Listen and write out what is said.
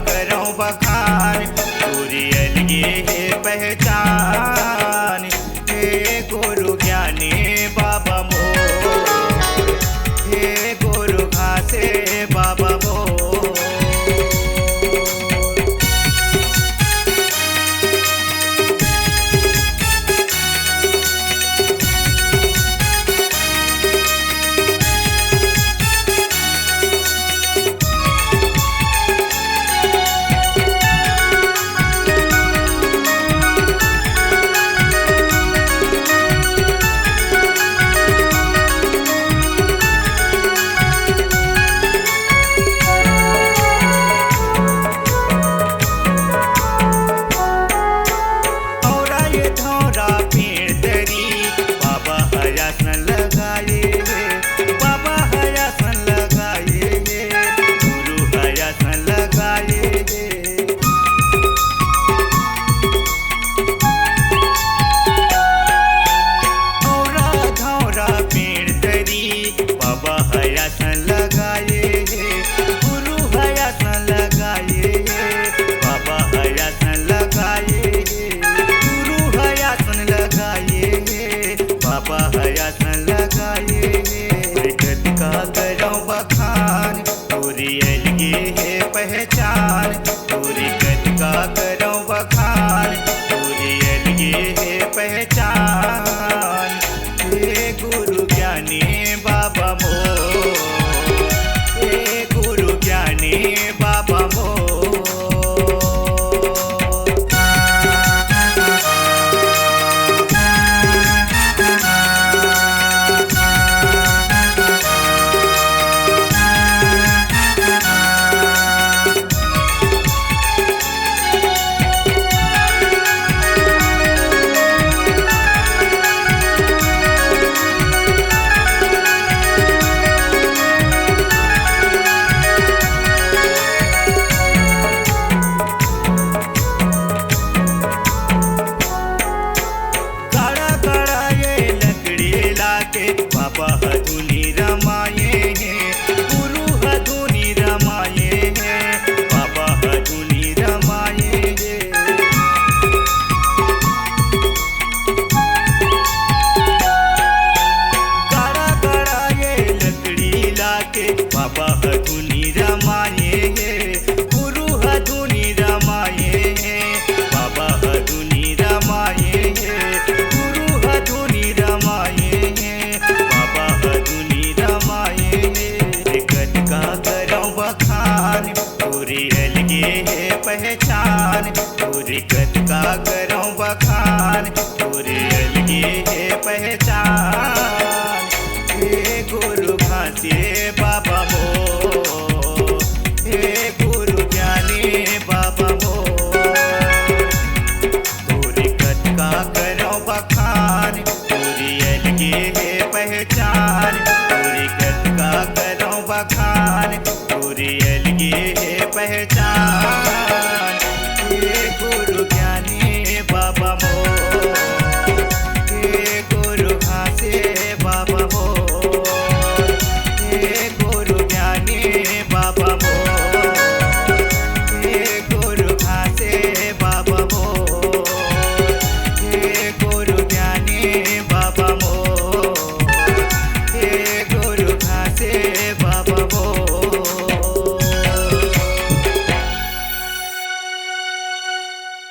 करो बखान, पूरी अलगे है पहचान। हे गुरु ज्ञानी बाबा मोर, हे गुरु घासे बाबा मोर। पहचान, पूरी गत का करो बखान, पूरी अलगे है पहचान। हे गुरु ज्ञानी बाबा मोर, हे गुरु ज्ञानी बाबा मोर। बाबा हथुनी रमाये हैं, गुरु हथुनी रमाये हैं, बाबा हथुनी रमाये हैं। गड़ा गड़ा ये लकड़ी लाके बाबा हथुनी रमाये हैं, गुरु हथुनी रमाये हैं, बाबा हथुनी रमाये हैं, गुरु हथुनी रमाये हैं। पूरी अलगे है पहचान, पूरी गत का करो बखान, पूरी अलगे है पहचान। हे गुरु घासे बाबा मोर, हे गुरु ज्ञानी बाबा मोर। पूरी गत का करो बखान, पूरी अलगे है पहचान, पूरी गत का करो बखान, पूरी अलगे है पहचान।